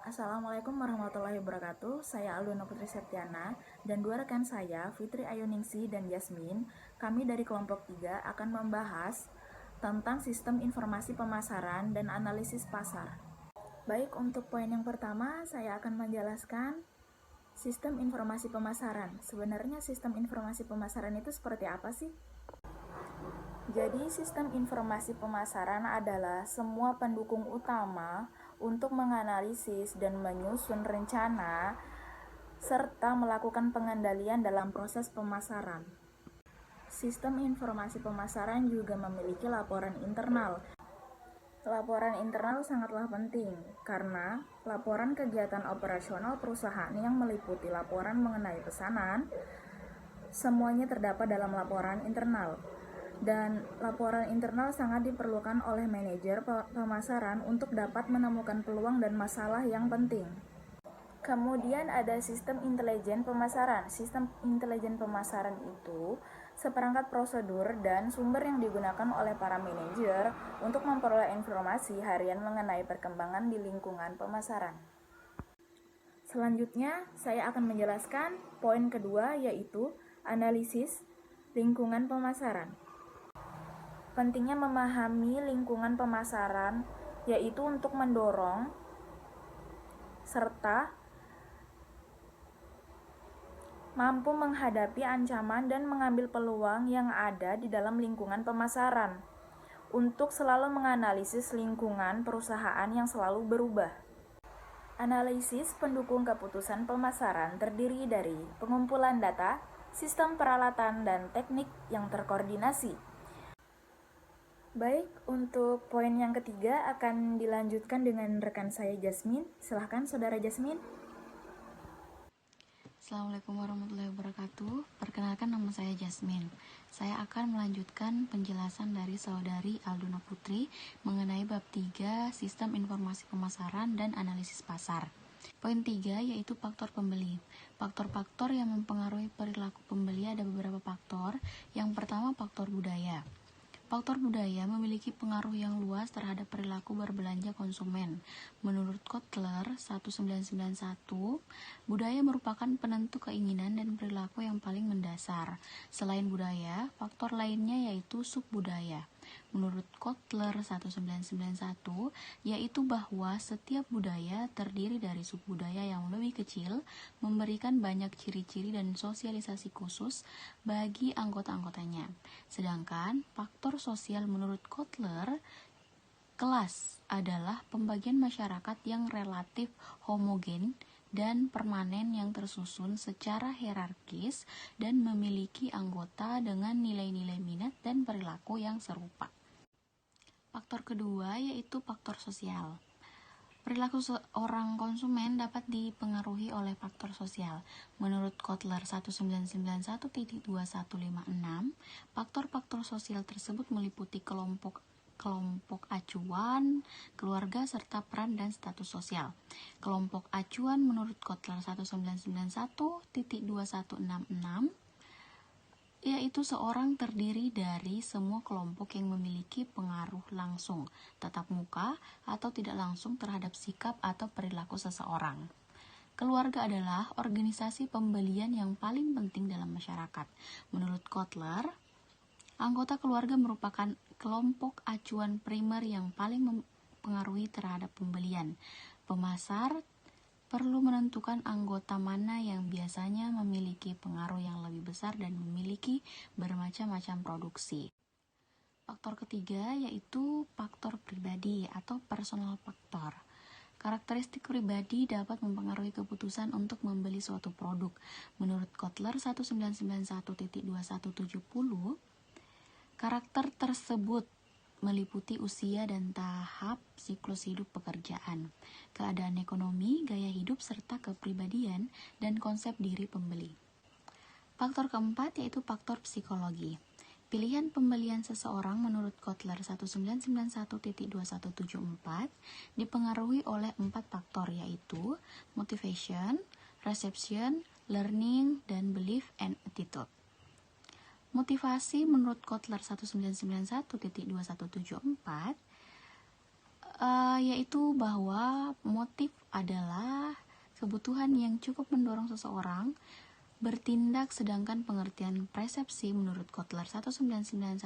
Assalamualaikum warahmatullahi wabarakatuh. Saya Aluna Putri Septiana dan dua rekan saya, Fitri Ayuningsi dan Yasmin, kami dari kelompok 3 akan membahas tentang sistem informasi pemasaran dan analisis pasar. Baik, untuk poin yang pertama, saya akan menjelaskan sistem informasi pemasaran. Sebenarnya sistem informasi pemasaran itu seperti apa sih? Jadi, sistem informasi pemasaran adalah semua pendukung utama untuk menganalisis dan menyusun rencana serta melakukan pengendalian dalam proses pemasaran. Sistem informasi pemasaran juga memiliki laporan internal. Laporan internal sangatlah penting karena laporan kegiatan operasional perusahaan yang meliputi laporan mengenai pesanan semuanya terdapat dalam laporan internal. Dan laporan internal sangat diperlukan oleh manajer pemasaran untuk dapat menemukan peluang dan masalah yang penting. Kemudian ada sistem intelijen pemasaran. Sistem intelijen pemasaran itu seperangkat prosedur dan sumber yang digunakan oleh para manajer untuk memperoleh informasi harian mengenai perkembangan di lingkungan pemasaran. Selanjutnya, saya akan menjelaskan poin kedua, yaitu analisis lingkungan pemasaran. Pentingnya memahami lingkungan pemasaran, yaitu untuk mendorong serta mampu menghadapi ancaman dan mengambil peluang yang ada di dalam lingkungan pemasaran untuk selalu menganalisis lingkungan perusahaan yang selalu berubah. Analisis pendukung keputusan pemasaran terdiri dari pengumpulan data, sistem peralatan, dan teknik yang terkoordinasi. Baik, untuk poin yang ketiga akan dilanjutkan dengan rekan saya Jasmine. Silahkan saudara Jasmine. Assalamualaikum warahmatullahi wabarakatuh. Perkenalkan, nama saya Jasmine. Saya akan melanjutkan penjelasan dari saudari Alduna Putri mengenai bab 3 Sistem Informasi Pemasaran dan Analisis Pasar. Poin 3 yaitu faktor pembeli. Faktor-faktor yang mempengaruhi perilaku pembeli ada beberapa faktor. Yang pertama, faktor budaya. Faktor budaya memiliki pengaruh yang luas terhadap perilaku berbelanja konsumen. Menurut Kotler 1991, budaya merupakan penentu keinginan dan perilaku yang paling mendasar. Selain budaya, faktor lainnya yaitu subbudaya. Menurut Kotler 1991, yaitu bahwa setiap budaya terdiri dari subbudaya yang lebih kecil, memberikan banyak ciri-ciri dan sosialisasi khusus bagi anggota-anggotanya. Sedangkan faktor sosial menurut Kotler, kelas adalah pembagian masyarakat yang relatif homogen dan permanen yang tersusun secara hierarkis dan memiliki anggota dengan nilai-nilai minat dan perilaku yang serupa. Faktor kedua yaitu faktor sosial. Perilaku seorang konsumen dapat dipengaruhi oleh faktor sosial. Menurut Kotler 1991.2156, faktor-faktor sosial tersebut meliputi kelompok acuan, keluarga, serta peran dan status sosial. Kelompok acuan menurut Kotler 1991.2166 yaitu seorang terdiri dari semua kelompok yang memiliki pengaruh langsung, tatap muka atau tidak langsung terhadap sikap atau perilaku seseorang. Keluarga adalah organisasi pembelian yang paling penting dalam masyarakat. Menurut Kotler, anggota keluarga merupakan kelompok acuan primer yang paling mempengaruhi terhadap pembelian. Pemasar perlu menentukan anggota mana yang biasanya memiliki pengaruh yang lebih besar dan memiliki bermacam-macam produksi. Faktor ketiga yaitu faktor pribadi atau personal factor. Karakteristik pribadi dapat mempengaruhi keputusan untuk membeli suatu produk. Menurut Kotler 1991.2170, karakter tersebut meliputi usia dan tahap siklus hidup pekerjaan, keadaan ekonomi, gaya hidup, serta kepribadian dan konsep diri pembeli. Faktor keempat yaitu faktor psikologi. Pilihan pembelian seseorang menurut Kotler 1991.2174 dipengaruhi oleh 4 faktor yaitu motivation, reception, learning, dan belief and attitude. Motivasi menurut Kotler 1991.2174 yaitu bahwa motif adalah kebutuhan yang cukup mendorong seseorang bertindak, sedangkan pengertian persepsi menurut Kotler 1991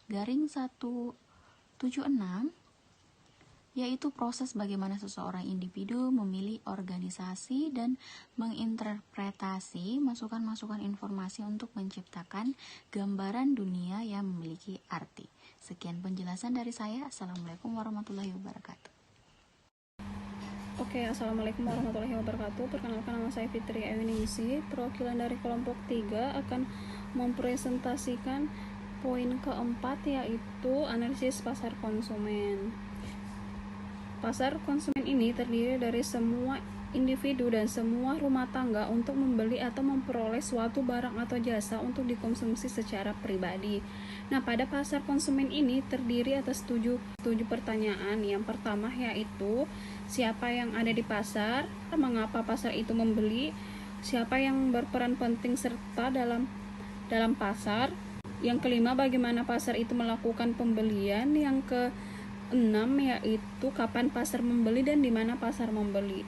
garing 176 yaitu proses bagaimana seseorang individu memilih organisasi dan menginterpretasi masukan-masukan informasi untuk menciptakan gambaran dunia yang memiliki arti. Sekian penjelasan dari saya. Assalamualaikum warahmatullahi wabarakatuh. Oke, Assalamualaikum warahmatullahi wabarakatuh. Perkenalkan, nama saya Fitri Ayuningsi. Perwakilan dari kelompok 3 akan mempresentasikan poin keempat, yaitu analisis pasar konsumen. Pasar konsumen ini terdiri dari semua individu dan semua rumah tangga untuk membeli atau memperoleh suatu barang atau jasa untuk dikonsumsi secara pribadi. Nah, pada pasar konsumen ini terdiri atas tujuh pertanyaan. Yang pertama yaitu siapa yang ada di pasar, mengapa pasar itu membeli, siapa yang berperan penting serta dalam pasar. Yang kelima, bagaimana pasar itu melakukan pembelian. Yang keenam yaitu kapan pasar membeli dan di mana pasar membeli.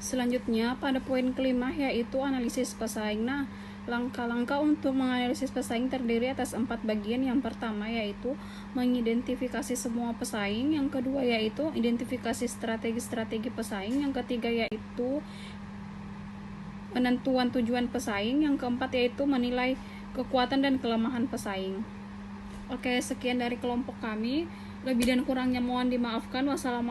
Selanjutnya, pada poin kelima yaitu analisis pesaing. Nah, langkah-langkah untuk menganalisis pesaing terdiri atas 4 bagian. Yang pertama yaitu mengidentifikasi semua pesaing. Yang kedua yaitu identifikasi strategi-strategi pesaing. Yang ketiga yaitu penentuan tujuan pesaing. Yang keempat yaitu menilai kekuatan dan kelemahan pesaing. Oke, sekian dari kelompok kami. Lebih dan kurangnya mohon dimaafkan. Wassalamualaikum.